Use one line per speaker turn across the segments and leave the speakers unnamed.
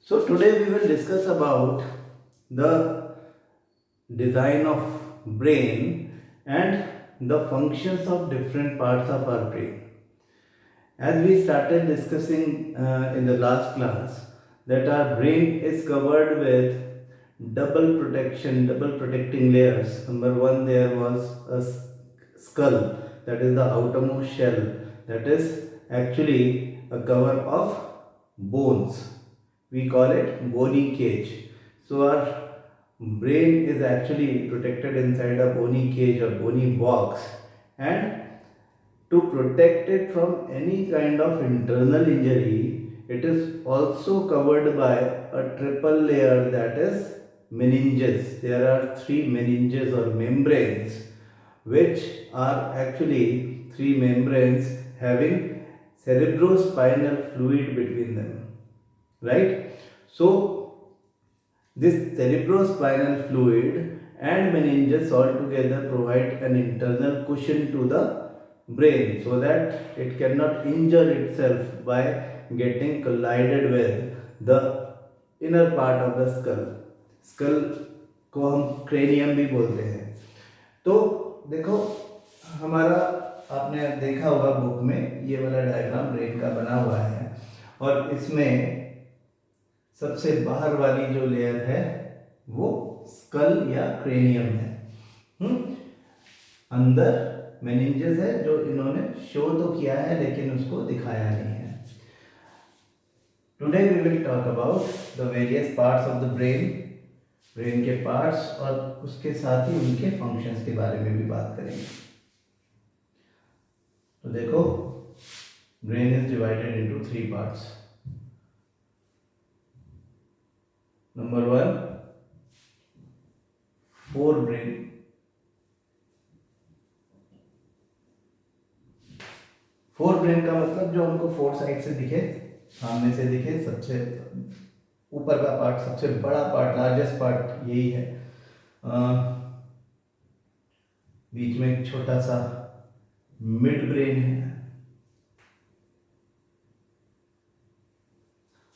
So today we will discuss about the design of brain and the functions of different parts of our brain. As we started discussing in the last class, that our brain is covered with double protection, double protecting layers. Number one, there was a skull, that is the outermost shell, that is actually a cover of bones. We call it bony cage. So our brain is actually protected inside a bony cage or bony box, and to protect it from any kind of internal injury, it is also covered by a triple layer, that is meninges. There are three meninges or membranes, which are actually three membranes having cerebrospinal fluid between them. Right? So, this cerebrospinal fluid and meninges altogether provide an internal cushion to the brain so that it cannot injure itself by getting collided with the inner part of the skull. Skull को हम cranium भी बोलते हैं. तो देखो, हमारा आपने देखा होगा बुक में ये वाला डायग्राम ब्रेन का बना हुआ है, और इसमें सबसे बाहर वाली जो लेयर है वो स्कल या क्रेनियम है. अंदर मेनिंजेस है जो इन्होंने शो तो किया है लेकिन उसको दिखाया नहीं है. Today we will talk about the various parts of the brain, brain के पार्ट्स, और उसके साथ ही उनके फंक्शंस के बारे में भी बात करेंगे. तो देखो, brain is divided into three parts. Number one, fore brain. Fore brain का मतलब जो हमको फोर साइड से दिखे, सामने से दिखे, सबसे ऊपर का पार्ट, सबसे बड़ा पार्ट, लार्जेस्ट पार्ट यही है. बीच में एक छोटा सा मिड ब्रेन है,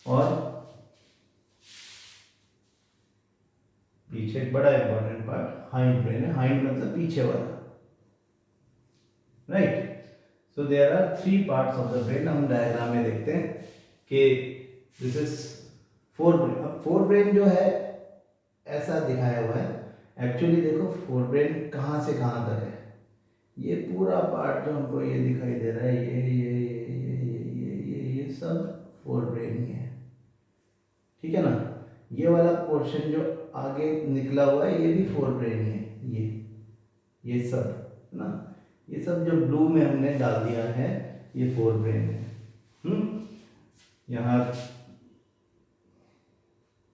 और पीछे एक बड़ा इंपॉर्टेंट पार्ट हाइंड ब्रेन है. हाइंड मतलब पीछे वाला. Right. So there are three parts of the brain. हम डायग्राम में देखते हैं कि दिस इज फोर ब्रेन. अब फोर ब्रेन जो है ऐसा दिखाया हुआ है. एक्चुअली देखो, फोर ब्रेन कहाँ से कहाँ तक है. ये पूरा पार्ट जो हमको ये दिखाई दे रहा है, ये सब फोर ब्रेन ही है. ठीक है ना. ये वाला पोर्शन जो आगे निकला हुआ है ये भी फोर ब्रेन ही है. ये सब है ना, ये सब जो ब्लू में हमने डाल दिया है ये फोर ब्रेन है.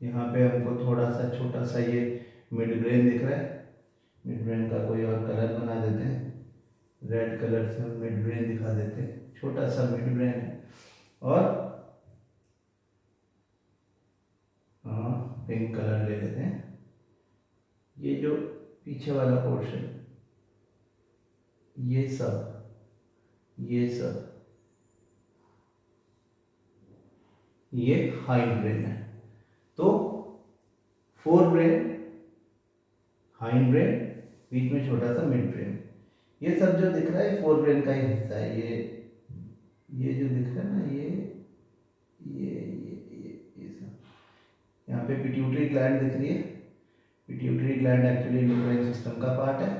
यहाँ पे हमको थोड़ा सा छोटा सा ये मिड ब्रेन दिख रहा है. मिड ब्रेन का कोई और कलर बना देते हैं, रेड कलर से हम मिड ब्रेन दिखा देते हैं. छोटा सा मिड ब्रेन है. और पिंक कलर ले लेते हैं. ये जो पीछे वाला पोर्शन, ये सब ये हाइंड ब्रेन है. तो फोर ब्रेन, हाइंड ब्रेन, बीच में छोटा सा मिड ब्रेन. ये सब जो दिख रहा है फोर ब्रेन का ही हिस्सा है. ये जो दिख रहा है ना, ये सब. यहाँ पे पिट्यूटरी ग्लैंड दिख रही है. Pituitary gland actually endocrine system का पार्ट है,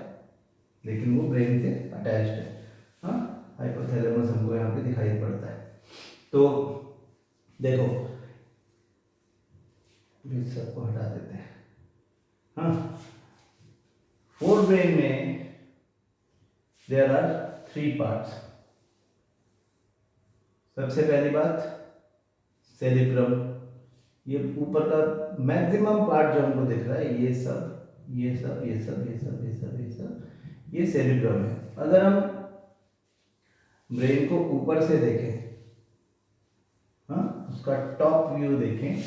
लेकिन वो ब्रेन से अटैच्ड है. हाँ, हाइपोथैलेमस हमको यहाँ पे दिखाई पड़ता है. तो देखो, इस सबको हटा देते हैं. हाँ, फोर ब्रेन में देयर आर थ्री पार्ट्स. सबसे पहली बात, सेरिब्रम. ये ऊपर का मैक्सिमम पार्ट जो हमको दिख रहा है, ये सेरिब्रम है. अगर हम ब्रेन को ऊपर से देखें, हाँ, उसका टॉप व्यू देखें,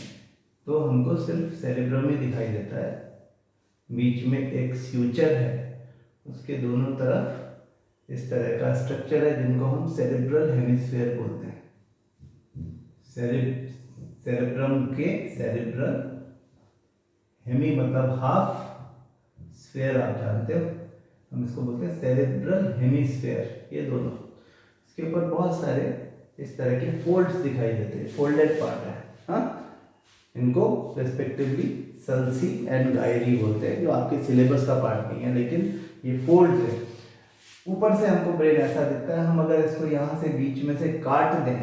तो हमको सिर्फ सेरिब्रम ही दिखाई देता है. बीच में एक स्यूचर है, उसके दोनों तरफ इस तरह का स्ट्रक्चर है जिनको हम सेरिब्रल हेमिस्फीयर बोलते हैं. सेरेब्रम के सेरेब्रल हेमी मतलब हाफ, स्फेयर आप जानते हो, हम इसको बोलते हैं सेरेब्रल हेमीस्फेयर। ये दोनों, इसके ऊपर बहुत सारे इस तरह के फोल्ड्स दिखाई देते हैं, फोल्डेड पार्ट है। हाँ, इनको रेस्पेक्टिवली सल्सी एंड गायरी बोलते हैं, जो आपके सिलेबस का पार्ट नहीं है, लेकिन ये फोल्ड्स है। ऊपर से हमको ब्रेन ऐसा दिखता है, हम अगर इसको यहाँ से बीच में से काट दें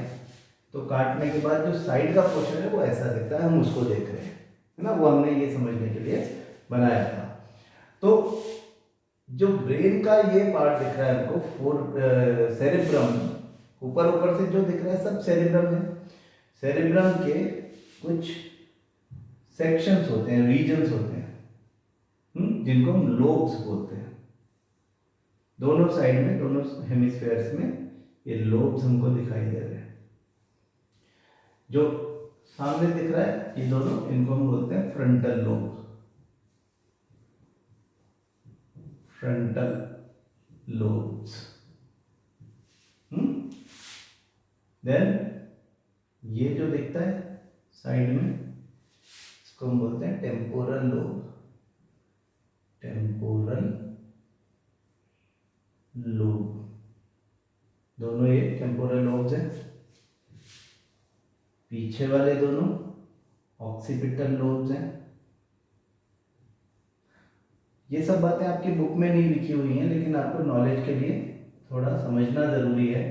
तो काटने के बाद जो साइड का पोर्शन है वो ऐसा दिखता है, हम उसको देख रहे हैं, है ना। वो हमने ये समझने के लिए बनाया था। तो जो ब्रेन का ये पार्ट दिख रहा है हमको, सेरेब्रम, ऊपर ऊपर से जो दिख रहा है सब सेरेब्रम है। सेरेब्रम के कुछ सेक्शंस होते हैं, रीजन्स होते हैं, जिनको हम लोब्स बोलते हैं। दोनों साइड में, दोनों हेमिस्फेयर्स में ये लोब्स हमको दिखाई दे रहे हैं। जो सामने दिख रहा है ये दोनों, इनको हम बोलते हैं frontal lobe, frontal lobes. Then ये जो दिखता है साइड में, इसको हम बोलते हैं टेम्पोरल लोब, टेम्पोरल लोब। दोनों ये टेम्पोरल लोब्स हैं। पीछे वाले दोनों ऑक्सीपिटल लोब्स हैं। ये सब बातें आपकी बुक में नहीं लिखी हुई हैं, लेकिन आपको नॉलेज के लिए थोड़ा समझना ज़रूरी है,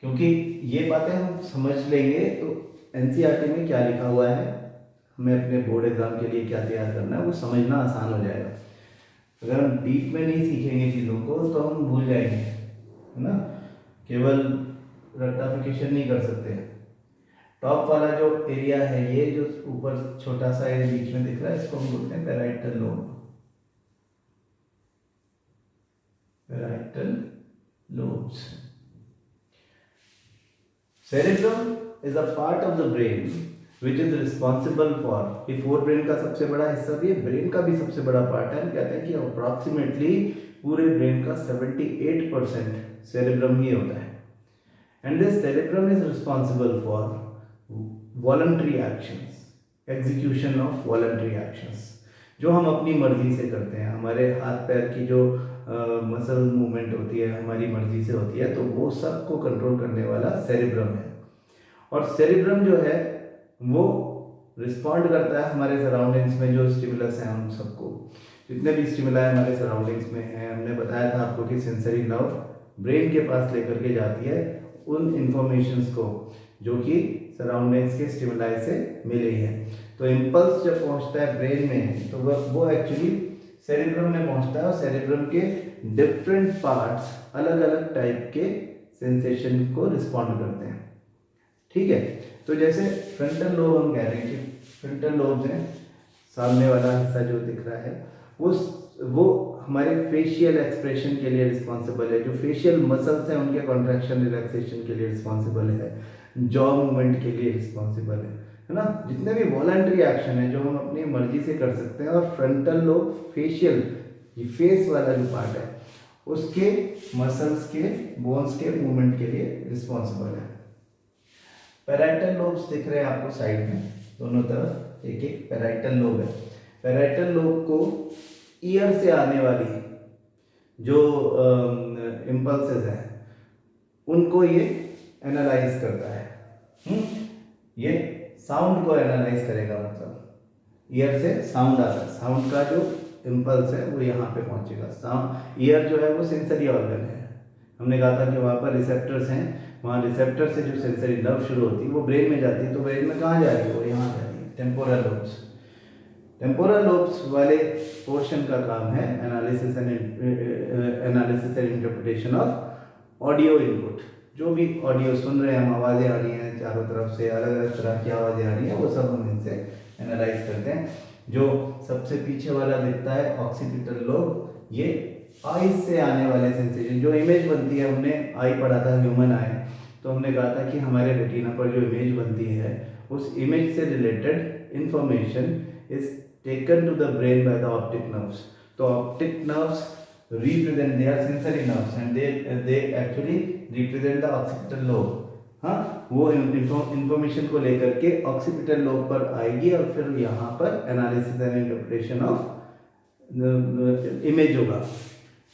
क्योंकि ये बातें हम समझ लेंगे तो एनसीईआरटी में क्या लिखा हुआ है, हमें अपने बोर्ड एग्जाम के लिए क्या तैयार करना है, वो समझना आसान हो जाएगा। अगर हम डीप में नहीं सीखेंगे चीज़ों को तो हम भूल जाएंगे, है ना। केवल रेक्टिफिकेशन नहीं कर सकते। टॉप वाला जो एरिया है, ये जो ऊपर छोटा सा एरिया बीच में दिख रहा है, इसको हम बोलते हैं parietal lobe, parietal lobes. cerebrum is a part of the brain which is responsible for, ये फोर ब्रेन का सबसे बड़ा हिस्सा भी है, ब्रेन का भी सबसे बड़ा पार्ट है। हम कहते हैं कि अप्रॉक्सीमेटली पूरे ब्रेन का 78% सेरेब्रम ही होता है। And this cerebrum is responsible for voluntary actions, execution of voluntary actions, जो हम अपनी मर्जी से करते हैं। हमारे हाथ पैर की जो मसल मूवमेंट होती है हमारी मर्जी से होती है, तो वो सब को कंट्रोल करने वाला सेरेब्रम है। और सेरेब्रम जो है वो रिस्पॉन्ड करता है हमारे सराउंडिंग्स में जो स्टिमुलस हैं उन सबको, जितने भी स्टिमुला हमारे सराउंडिंग्स में हैं। हमने बताया था आपको कि सेंसरी नर्व ब्रेन के पास लेकर के जाती है उन इंफॉर्मेशंस को जो कि सराउंडिंग्स के स्टिमुलाई से मिली है। तो इम्पल्स जब पहुंचता है ब्रेन में तो वो एक्चुअली सेरेब्रम में पहुंचता है, और सेरेब्रम के डिफरेंट पार्ट्स अलग अलग टाइप के सेंसेशन को रिस्पॉन्ड करते हैं। ठीक है, तो जैसे फ्रंटल लोब हम कह रहे हैं कि फ्रंटल लोब्स हैं, सामने वाला हिस्सा जो दिख रहा है वो हमारे फेशियल एक्सप्रेशन के लिए रिस्पॉन्सिबल है, जो फेशियल मसल्स हैं उनके कॉन्ट्रैक्शन रिलैक्सेशन के लिए रिस्पॉन्सिबल है, जॉ मूवमेंट के लिए रिस्पॉन्सिबल है ना। जितने भी वॉलंटरी एक्शन है जो हम अपनी मर्जी से कर सकते हैं। और फ्रंटल लोब फेशियल, ये फेस वाला जो पार्ट है उसके मसल्स के बोन्स के मूवमेंट के लिए रिस्पॉन्सिबल है। पैराइटल लोब्स दिख रहे हैं आपको साइड में, दोनों तरफ एक एक पैराइटल लोब है। पैराइटल लोब को ईयर से आने वाली जो इम्पल्सेस हैं उनको ये एनालाइज करता है। ये साउंड को एनालाइज करेगा, मतलब ईयर से साउंड आता है, साउंड का जो इम्पल्स है वो यहाँ पे पहुँचेगा। साउंड, ईयर जो है वो सेंसरी ऑर्गन है। हमने कहा था कि वहाँ पर रिसेप्टर्स हैं, वहाँ रिसेप्टर से जो सेंसरी नर्व शुरू होती है वो ब्रेन में जाती है। तो ब्रेन में कहाँ जा रही है, वो यहाँ जा रही है, टेम्पोरल लोब्स। टेम्पोरल लोब्स वाले पोर्शन का काम है analysis and interpretation of audio input. जो भी ऑडियो सुन रहे हैं हम, आवाज़ें आ रही हैं चारों तरफ से, अलग अलग तरह की आवाज़ें आ रही हैं, वो सब हम इनसे एनालाइज करते हैं। जो सबसे पीछे वाला दिखता है ऑक्सीपिटल लोब, ये आईज से आने वाले सेंसेशन, जो इमेज बनती है, हमने आई पढ़ा था, ह्यूमन आई, तो हमने कहा था कि हमारे रेटिना पर जो इमेज बनती है उस इमेज से related information is taken to the brain by the optic nerves. तो optic nerves represent, they are sensory nerves and they actually represent the occipital lobe, हाँ, वो इंफॉर्मेशन को लेकर के ऑक्सीपिटल लोब पर आएगी और फिर यहाँ पर analysis and interpretation of image होगा।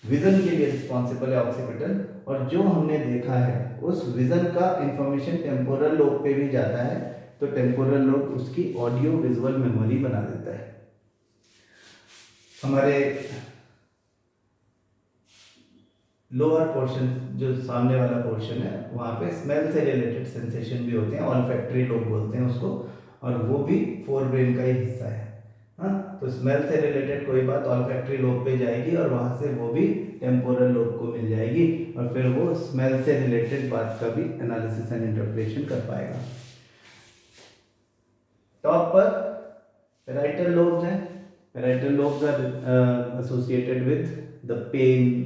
विजन के लिए रिस्पॉन्सिबल है ऑक्सीपिटल, और जो हमने देखा है उस विजन का इंफॉर्मेशन टेम्पोरल लोब पे भी जाता है, तो टेम्पोरल लोब उसकी ऑडियो विजुअल मेमोरी बना देता है। हमारे लोअर पोर्शन जो सामने वाला पोर्शन है वहाँ पे स्मेल से रिलेटेड सेंसेशन भी होते हैं, ऑल्फैक्टरी लोग बोलते हैं उसको, और वो भी फोर ब्रेन का ही हिस्सा है। हाँ, तो स्मेल से रिलेटेड कोई बात ऑल्फैक्टरी लोब पे जाएगी और वहाँ से वो भी टेम्पोरल लोब को मिल जाएगी, और फिर वो स्मेल से रिलेटेड बात का भी एनालिसिस एंड इंटरप्रिटेशन कर पाएगा। टॉप पर पैराइटल लोब्स हैं। Parietal lobes are associated with the pain,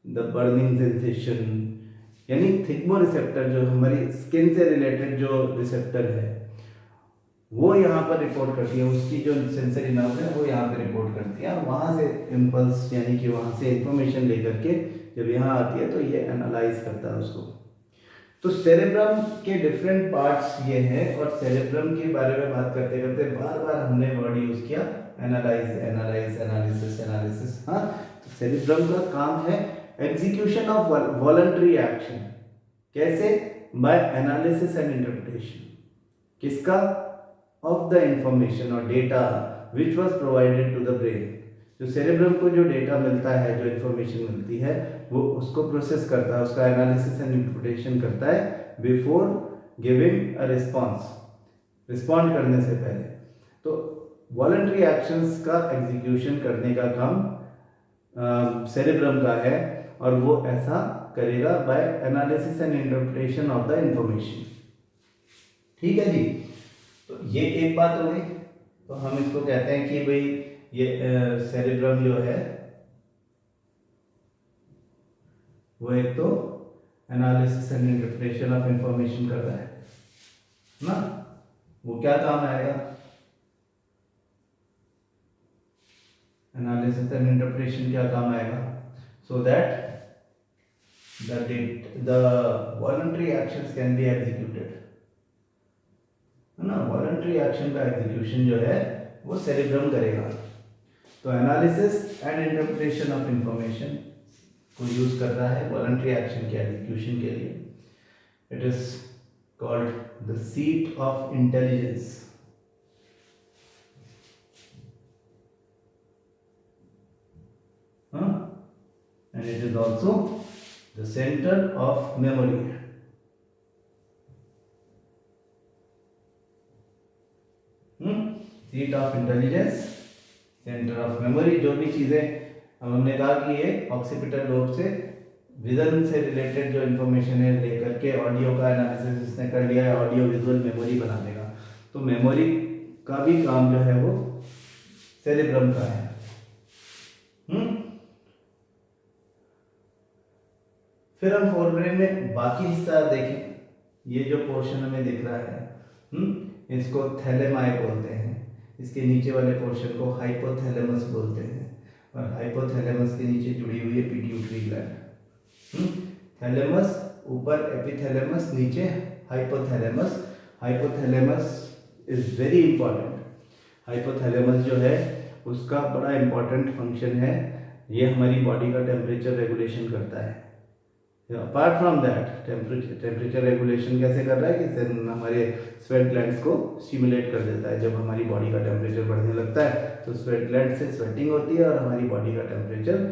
the burning sensation, यानी थिग्मो रिसेप्टर जो हमारी स्किन से रिलेटेड जो रिसेप्टर है वो यहाँ पर रिपोर्ट करती है, उसकी जो सेंसरी नर्व है वो यहाँ पे रिपोर्ट करती है, और वहाँ से इम्पल्स यानी कि वहाँ से इंफॉर्मेशन लेकर के जब यहाँ आती है तो ये एनालाइज करता है उसको। तो सेरेब्रम के डिफरेंट पार्ट्स ये हैं, और सेरेब्रम के बारे में बात करते करते बार बार हमने वर्ड यूज किया एनालाइज, एनालाइज, एनालिसिस, एनालिसिस। हाँ, तो सेरेब्रम का काम है एग्जीक्यूशन ऑफ वॉलंटरी एक्शन। कैसे? By analysis and interpretation. किसका? ऑफ द इंफॉर्मेशन और data which was provided to the brain. जो सेरेब्रम को जो डेटा मिलता है, जो इंफॉर्मेशन मिलती है, वो उसको प्रोसेस करता है, उसका एनालिसिस एंड इंटरप्रिटेशन करता है before giving a response, respond करने से पहले। तो वॉलंटरी एक्शंस का एग्जीक्यूशन करने का काम सेरेब्रम का है, और वो ऐसा करेगा by analysis and interpretation of the information. ठीक है जी, तो ये एक बात हो गई। तो हम इसको कहते हैं कि भाई ये सेरेब्रम जो है वो एक तो analysis and interpretation of information कर रहा है ना। वो क्या काम आएगा? एनालिसिस एंड इंटरप्रिटेशन क्या काम आएगा? So that the voluntary actions can be executed, है ना। वॉलंटरी एक्शन का एग्जीक्यूशन जो है वो सेरेब्रम करेगा। तो analysis and interpretation of information को यूज कर रहा है वॉलंटरी एक्शन के एग्जीक्यूशन के लिए। It is called the seat of intelligence. And it is also the centre of memory. Seat of intelligence, centre of memory. जो भी चीजें हमने कहा कि ये ऑक्सीपिटल लोब से विजन से रिलेटेड जो इंफॉर्मेशन है लेकर के ऑडियो का एनालिसिस इसने कर लिया है, ऑडियो विजुअल मेमोरी बना देगा। तो मेमोरी का भी काम जो है वो सेरेब्रम का है। फिर हम फोरब्रेन में बाकी हिस्सा देखें। ये जो पोर्शन हमें दिख रहा है इसको थैलेमाई बोलते हैं, इसके नीचे वाले पोर्शन को हाइपोथैलेमस बोलते हैं, और हाइपोथैलेमस के नीचे जुड़ी हुई है पिट्यूटरी ग्लैंड। थैलेमस ऊपर, एपिथैलेमस नीचे, hypothalamus. Hypothalamus is very important. Hypothalamus जो है उसका बड़ा इंपॉर्टेंट फंक्शन है, ये हमारी बॉडी का टेम्परेचर रेगुलेशन करता है। Apart from that temperature regulation कैसे कर रहा है कि हमारे स्वेट ग्लैंड्स को स्टिमुलेट कर देता है। जब हमारी बॉडी का टेम्परेचर बढ़ने लगता है तो स्वेट ग्लैंड से स्वेटिंग होती है और हमारी बॉडी का temperature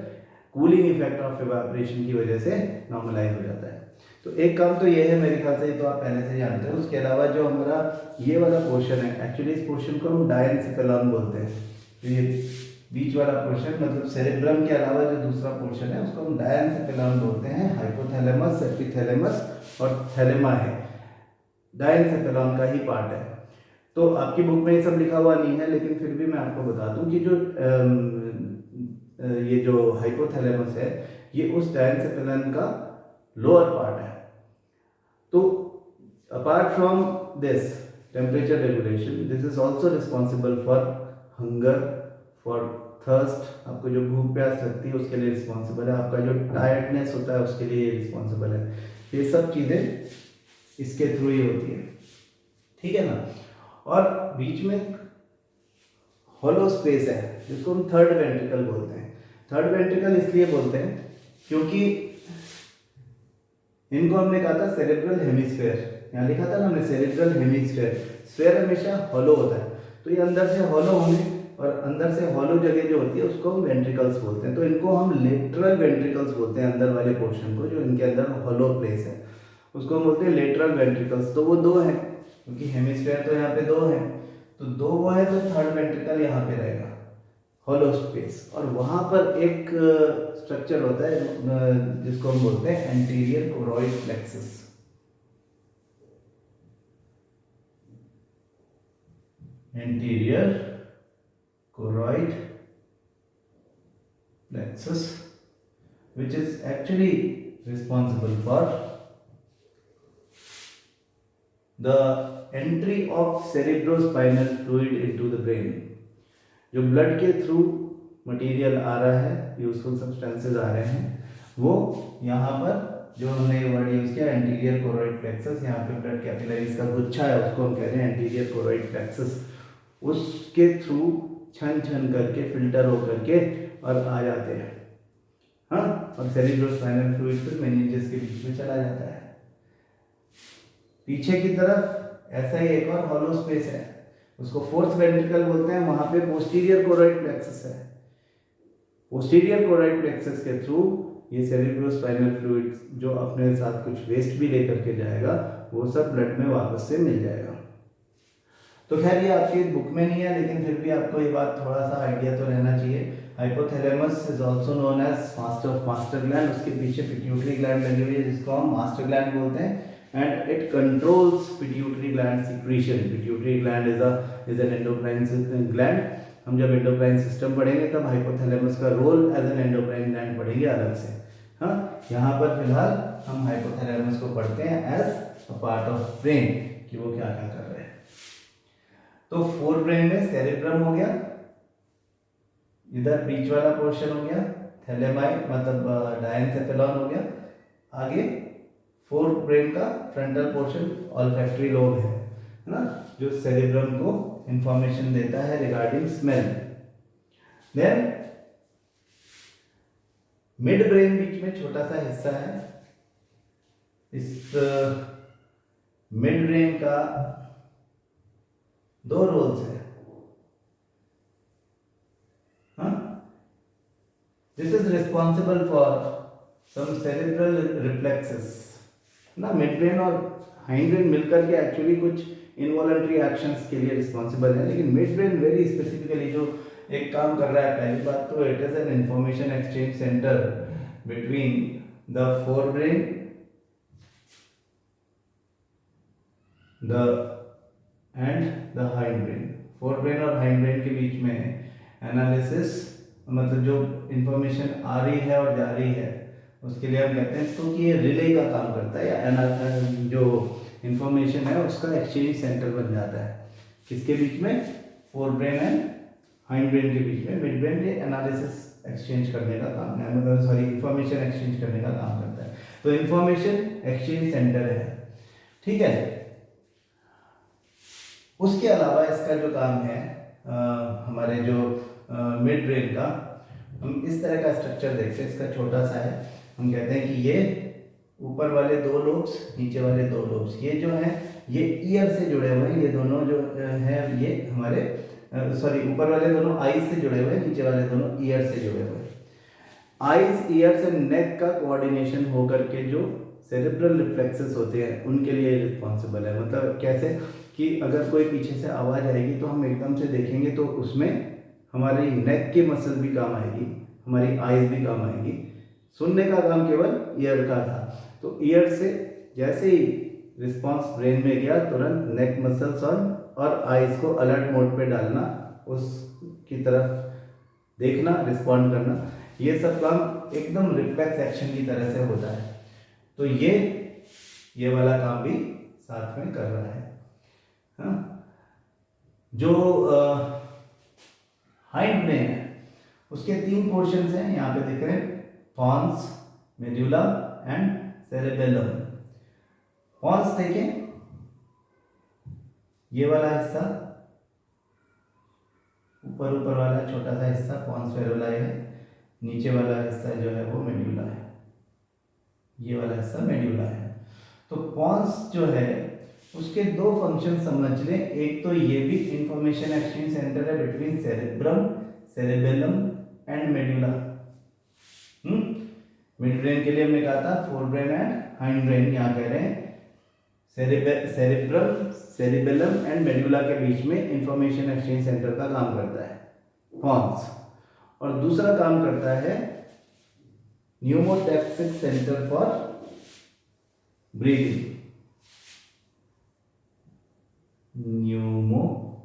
cooling effect of evaporation की वजह से नॉर्मलाइज हो जाता है। तो एक काम तो ये है, मेरे ख्याल से तो आप पहले से जानते हो। उसके अलावा जो हमारा ये वाला पोर्शन है, एक्चुअली इस पोर्शन को हम डायनसेफेलॉन बोलते हैं। तो ये बीच वाला पोर्शन मतलब सेरेब्रम के अलावा जो दूसरा पोर्शन है उसको हम डायनसेफेलॉन बोलते हैं। हाइपोथैलेमस, एपिथैलेमस और थैलेमा है, डायनसेफेलॉन का ही पार्ट है। तो आपकी बुक में ये सब लिखा हुआ नहीं है, लेकिन फिर भी मैं आपको बता दूं कि ये जो हाइपोथैलेमस है ये उस डायनसेफेलॉन का लोअर पार्ट है। तो apart from this temperature regulation, this is also responsible for hunger, for thirst. आपको जो भूख प्यास लगती है उसके लिए रिस्पॉन्सिबल है, आपका जो टायर्डनेस होता है उसके लिए रिस्पॉन्सिबल है। ये सब चीज़ें इसके थ्रू ही होती है, ठीक है ना। और बीच में हॉलो स्पेस है जिसको हम थर्ड वेंट्रिकल बोलते हैं। थर्ड वेंट्रिकल इसलिए बोलते हैं क्योंकि इनको हमने कहा था सेरेब्रल हेमिस्फेयर, यहाँ लिखा था ना हमने सेरेब्रल हेमिस्फेयर। स्फेयर हमेशा हॉलो होता है, तो ये अंदर से हॉलो होंगे और अंदर से हॉलो जगह जो होती है उसको हम वेंट्रिकल्स बोलते हैं। तो इनको हम लेटरल वेंट्रिकल्स बोलते हैं, अंदर वाले पोर्शन को जो इनके अंदर हॉलो प्लेस है उसको हम बोलते हैं लेटरल वेंट्रिकल्स। तो वो दो हैं क्योंकि हेमिस्फेयर तो यहाँ पे दो हैं, तो दो वो है, तो थर्ड वेंट्रिकल यहाँ पे रहेगा हॉलो स्पेस। और वहाँ पर एक स्ट्रक्चर होता है जिसको हम बोलते हैं anterior choroid plexus. Anterior choroid plexus, which is actually responsible for the entry of cerebrospinal fluid into the brain। जो ब्लड के थ्रू मटेरियल आ रहा है, यूजफुल सब्सटेंसेस आ रहे हैं, वो यहाँ पर जो हमने वर्ड यूज किया एंटीरियर कोरॉइड प्लेक्सस, यहाँ पे ब्लड कैपिलरीज का गुच्छा है उसको हम कहते हैं एंटीरियर कोरॉइड प्लेक्सस। उसके थ्रू छन छन करके फिल्टर हो करके और आ जाते हैं, हाँ, और सेरिब्रोस्पाइनल फ्लूइड फिर मेनिंजेस के बीच में चला जाता है। पीछे की तरफ ऐसा ही एक और हॉलो स्पेस है, उसको फोर्थ वेंट्रिकल बोलते हैं, वहां पे पोस्टीरियर कोरॉइड प्लेक्सस है। पोस्टीरियर कोरॉइड प्लेक्सस के थ्रू ये सेरिब्रोस्पाइनल फ्लूइड जो अपने साथ कुछ वेस्ट भी लेकर के जाएगा वो सब ब्लड में वापस से मिल जाएगा। तो खैर ये आपकी बुक में नहीं है, लेकिन फिर भी आपको ये बात थोड़ा सा आइडिया तो रहना चाहिए। Hypothalamus is also known as master of master gland. उसके पीछे पिट्यूटरी ग्लैंड लगी हुई है जिसको हम मास्टर ग्लैंड बोलते हैं, and it controls pituitary gland secretion. Pituitary gland is an endocrine gland. हम जब एंडोक्राइन सिस्टम पढ़ेंगे तब हाइपोथैलेमस का role as an endocrine gland पढ़ेंगे अलग से। हाँ, यहाँ पर फिलहाल हम हाइपोथैलेमस को पढ़ते हैं as a part of brain कि वो क्या क्या कर रहे हैं। तो फोर ब्रेन में सेरेब्रम हो गया, इधर बीच वाला पोर्शन हो गया थैलेमाई मतलब डायनसेफेलॉन हो गया, आगे फोर ब्रेन का फ्रंटल पोर्शन ऑल्फैक्टरी लोब है ना, जो सेरेब्रम को इंफॉर्मेशन देता है regarding smell. Then midbrain बीच में छोटा सा हिस्सा है। इस मिड ब्रेन का दो रोल्स है, this is responsible for some cerebral reflexes ना। मिड ब्रेन और हाइंड ब्रेन मिलकर के एक्चुअली कुछ इनवॉलंटरी एक्शंस के लिए रिस्पॉन्सिबल है, लेकिन मिड ब्रेन वेरी स्पेसिफिकली जो एक काम कर रहा है, पहली बात तो it is an information exchange centre between the fore brain the hind brain. Fore brain और हाइंड ब्रेन के बीच में एनालिसिस मतलब जो इंफॉर्मेशन आ रही है और जा रही है उसके लिए हम कहते हैं इसको कि ये रिले का काम करता है, या जो इंफॉर्मेशन है उसका एक्सचेंज सेंटर बन जाता है। किसके बीच में? Fore brain and hind brain के बीच में। मिड ब्रेन ये एनालिसिस एक्सचेंज करने का काम है, मतलब सॉरी इंफॉर्मेशन एक्सचेंज करने का काम करता है। तो इंफॉर्मेशन एक्सचेंज सेंटर है, ठीक है। उसके अलावा इसका जो काम है हमारे जो मिड ब्रेन का, हम इस तरह का स्ट्रक्चर देखते हैं, इसका छोटा सा है। हम कहते हैं कि ये ऊपर वाले दो लोब्स, नीचे वाले दो लोब्स, ये जो हैं ये ईयर से जुड़े हुए हैं। ये दोनों जो हैं ये हमारे सॉरी ऊपर वाले दोनों आईज से जुड़े हुए हैं, नीचे वाले दोनों ईयर से जुड़े हुए हैं। आईज, ईयर्स एंड नेक का कोऑर्डिनेशन होकर के जो सेरेब्रल रिफ्लेक्सेस होते हैं उनके लिए रिस्पॉन्सिबल है। मतलब कैसे कि अगर कोई पीछे से आवाज़ आएगी तो हम एकदम से देखेंगे तो उसमें हमारी नेक की मसल भी काम आएगी, हमारी आईज भी काम आएगी। सुनने का काम केवल ईयर का था, तो ईयर से जैसे ही रिस्पॉन्स ब्रेन में गया तुरंत नेक मसल्स और आईज को अलर्ट मोड पे डालना, उसकी तरफ देखना, रिस्पॉन्ड करना, ये सब काम एकदम रिफ्लेक्स एक्शन की तरह से होता है। तो ये वाला काम भी साथ में कर रहा है। हाँ, जो हाइंड ब्रेन है उसके तीन पोर्शंस हैं, यहाँ पे दिख रहे हैं, pons, medulla and cerebellum. Pons देखें, ये वाला हिस्सा, ऊपर ऊपर वाला छोटा सा हिस्सा पॉन्स फेरुला है, नीचे वाला हिस्सा जो है वो मेड्यूला है, ये वाला हिस्सा मेड्यूला है। तो पॉन्स जो है उसके दो फंक्शन समझ लें, एक तो ये भी इंफॉर्मेशन एक्सचेंज सेंटर है between cerebrum, cerebellum and medulla. Mid brain के लिए हमने कहा था fore brain and hind brain, यहाँ कह रहे हैं सेरेब्रम, सेरेबेलम एंड मेड्यूला के बीच में इंफॉर्मेशन एक्सचेंज सेंटर का काम करता है पॉन्स, और दूसरा काम करता है न्यूमोटैक्सिक सेंटर फॉर ब्रीदिंग, न्यूमोटैक्सिस,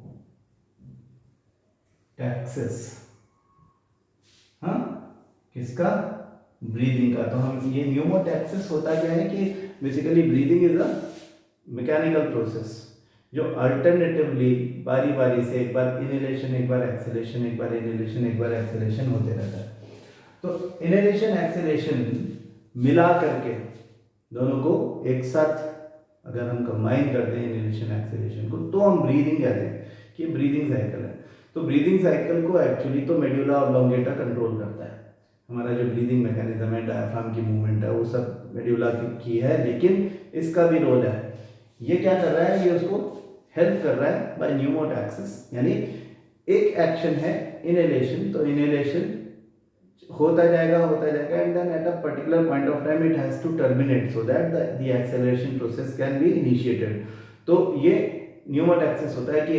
हाँ किसका, ब्रीदिंग का। तो हम ये न्यूमोटैक्सिस होता क्या है कि basically breathing is a mechanical process जो अल्टरनेटिवली बारी बारी से एक बार इनहेलेशन एक बार एक्सहेलेशन, एक बार इनहेलेशन एक बार एक्सहेलेशन होते रहता है। तो इनहेलेशन एक्सहेलेशन मिला करके दोनों को एक साथ अगर हम कंबाइन करते हैं इनहेलेशन एक्सहेलेशन को, तो हम ब्रीदिंग कहते हैं कि ब्रीदिंग साइकिल है। तो ब्रीदिंग साइकिल को एक्चुअली तो मेड्यूला ऑब्लोंगेटा कंट्रोल करता है। हमारा जो ब्रीदिंग मैकेनिज्म है, डायफ्राम की मूवमेंट है, वो सब मेड्यूला की है, लेकिन इसका भी रोल है। ये क्या कर रहा है, ये उसको हेल्प कर रहा है बाय न्यूमोटैक्सिस, यानी एक एक्शन है इनहेलेशन, तो इनहेलेशन होता जाएगा and then at a particular point of time it has to terminate so that the acceleration process can be initiated. तो ये न्यूमोटैक्सिस होता है कि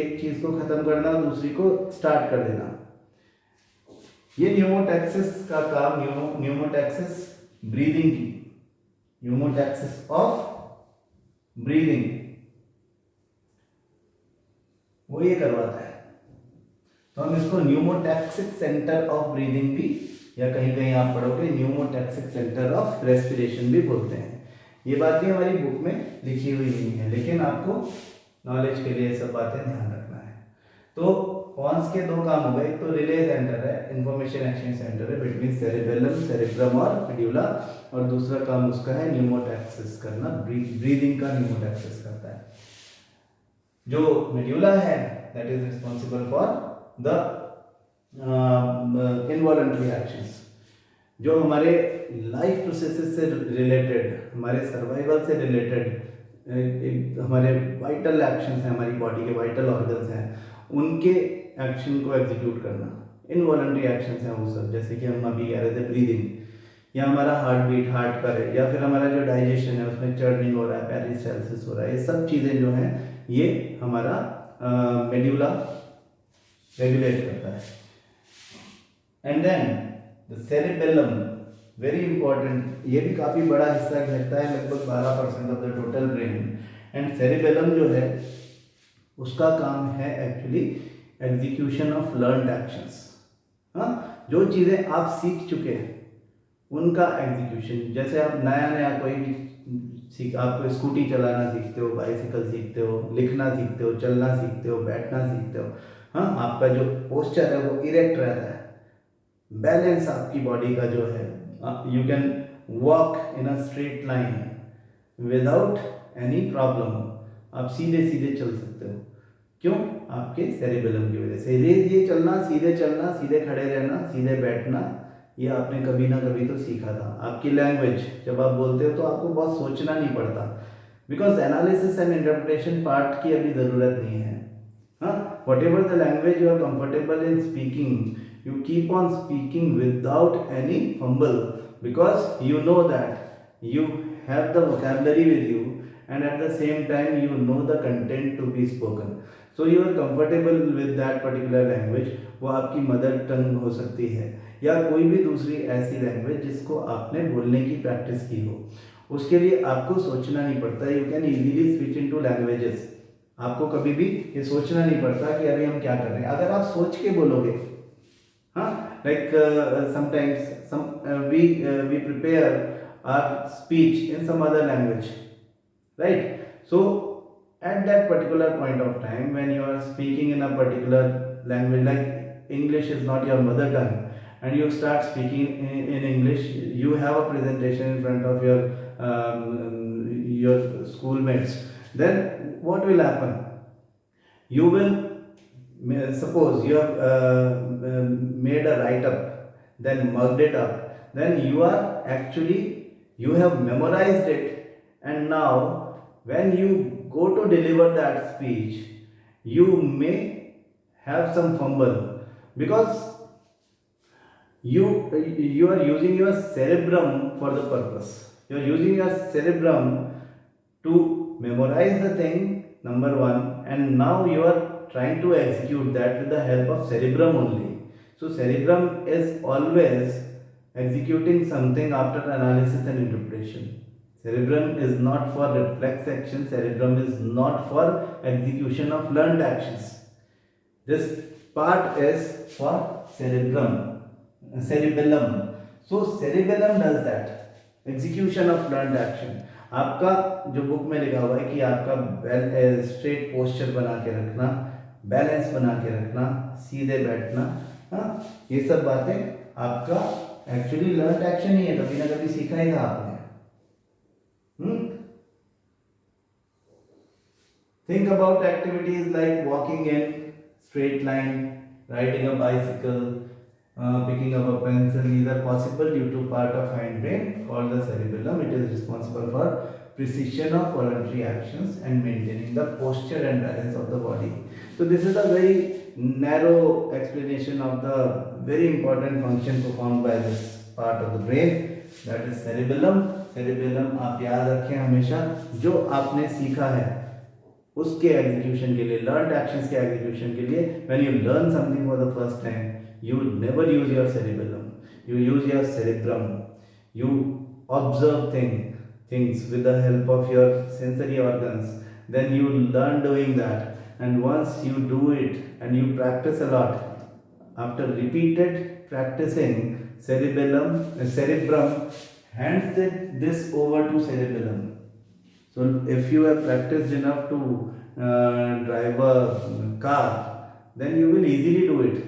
एक चीज को खत्म करना और दूसरी को स्टार्ट कर देना। ये न्यूमोटैक्सिस का काम, न्यूमोटैक्सिस ब्रीदिंग की, न्यूमोटैक्सिस ऑफ ब्रीदिंग वो ये करवाता है। तो हम इसको न्यूमोटैक्सिक सेंटर ऑफ ब्रीदिंग भी, या कहीं कहीं आप पढ़ोगे न्यूमोटैक्सिक सेंटर ऑफ रेस्पिरेशन भी बोलते हैं। ये बातें हमारी बुक में लिखी हुई नहीं है, लेकिन आपको नॉलेज के लिए सब बातें ध्यान रखना है। तो पॉन्स के दो काम हो गए, एक तो रिले सेंटर है, इंफॉर्मेशन एक्सचेंज सेंटर है बिटवीन सेरेबेलम, सेरेब्रम और मेड्यूला, और दूसरा काम उसका है न्यूमोटैक्सिस करना, ब्रीदिंग का न्यूमोटैक्सिस करता है। जो मेड्यूला है that is responsible for the involuntary actions, जो हमारे लाइफ प्रोसेसेस से रिलेटेड, हमारे सर्वाइवल से रिलेटेड हमारे वाइटल एक्शंस हैं, हमारी बॉडी के वाइटल ऑर्गन्स हैं, उनके एक्शन को एग्जीक्यूट करना, इनवॉलंटरी एक्शंस हैं वो सब, जैसे कि हम अभी कह रहे थे ब्रीदिंग, या हमारा हार्ट बीट, हार्ट का रेट, या फिर हमारा जो डाइजेशन है उसमें चर्निंग हो रहा है, पेरिस्टाल्सिस हो रहा है, ये सब चीज़ें जो हैं ये हमारा मेड्यूला रेगुलेट करता है। And then the cerebellum, very important, ये भी काफ़ी बड़ा हिस्सा घेरता है, लगभग 12% of the total brain. And cerebellum जो है उसका काम है actually execution of learned actions. हाँ, जो चीज़ें आप सीख चुके हैं उनका एग्जीक्यूशन, जैसे आप नया कोई भी आप स्कूटी चलाना सीखते हो, बाइसिकल सीखते हो, लिखना सीखते हो, चलना सीखते हो, बैठना सीखते हो, हाँ, आपका जो पोस्चर है वो इरेक्ट रहता है, बैलेंस आपकी बॉडी का जो है, you can walk in a straight line without any problem, आप सीधे सीधे चल सकते हो। क्यों? आपके सेरेबेलम की वजह से। ये चलना, सीधे खड़े रहना, सीधे बैठना, ये आपने कभी ना कभी तो सीखा था। आपकी लैंग्वेज जब आप बोलते हो तो आपको बहुत सोचना नहीं पड़ता, because analysis and interpretation part की अभी ज़रूरत नहीं है। हाँ, whatever the language you are comfortable in speaking, you keep on speaking without any fumble, because you know that you have the vocabulary with you and at the same time you know the content to be spoken, so you are comfortable with that particular language। वो आपकी mother tongue हो सकती है या कोई भी दूसरी ऐसी लैंग्वेज जिसको आपने बोलने की प्रैक्टिस की हो, उसके लिए आपको सोचना नहीं पड़ता। You can easily switch into languages, आपको कभी भी ये सोचना नहीं पड़ता कि अभी हम क्या कर रहे हैं। अगर आप सोच के बोलोगे, like sometimes we prepare our speech in some other language, right? So at that particular point of time when you are speaking in a particular language, like English is not your mother tongue, and you start speaking in English, you have a presentation in front of your schoolmates, then what will happen? You will suppose you have made a write up, then mugged it up, then you are actually, you have memorized it, and now when you go to deliver that speech, you may have some fumble, because you are using your cerebrum for the purpose. You are using your cerebrum to memorize the thing, number one, and now you are trying to execute that with the help of cerebrum only. So cerebrum is always executing something after analysis and interpretation. Cerebrum is not for reflex action, cerebrum is not for execution of learned actions. This part is for cerebellum. So cerebellum does that, execution of learned action. आपका जो book में लिखा हुआ है कि आपका straight posture बना के रखना, बैलेंस बना के रखना, सीधे बैठना, हाँ, ये सब बातें आपका एक्चुअली लर्न एक्शन ही है, कभी ना कभी सीखा ही था आपने. Think about activities like walking in straight line, riding a bicycle, picking up a pencil. These are possible due to part of hindbrain called the cerebellum. It is responsible for precision of voluntary actions and maintaining the posture and balance of the body. So this is a very narrow explanation of the very important function performed by this part of the brain, that is cerebellum. Cerebellum आप याद रखें हमेशा, जो आपने सीखा है उसके execution के लिए, लर्न एक्शंस के एग्जीक्यूशन के लिए. When you learn something for the first time, you never use your cerebellum, you use your cerebrum. You observe things with the help of your sensory organs, then you learn doing that, and once you do it and you practice a lot, after repeated practicing, cerebrum hands this over to cerebellum. So if you have practiced enough to drive a car, then you will easily do it,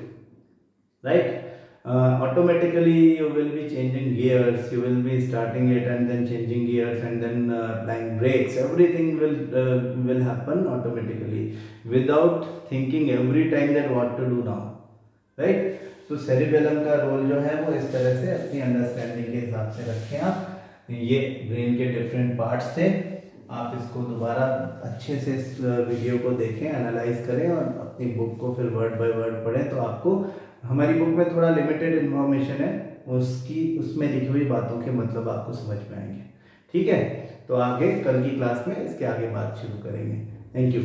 right? Automatically you will be changing gears, you will be starting it and then changing gears and then applying brakes. Everything will happen automatically without thinking every time that what to do now, right? So cerebellum का role जो है वो इस तरह से अपनी understanding के हिसाब से रखें आप. ये ब्रेन के डिफरेंट पार्ट्स थे. आप इसको दोबारा अच्छे से इस वीडियो को देखें, एनालाइज करें और अपनी बुक को फिर वर्ड बाय वर्ड पढ़ें. तो आपको, हमारी बुक में थोड़ा लिमिटेड इन्फॉर्मेशन है, उसमें लिखी हुई बातों के मतलब आपको समझ में आएंगे. ठीक है, तो आगे कल की क्लास में इसके आगे बात शुरू करेंगे. Thank you.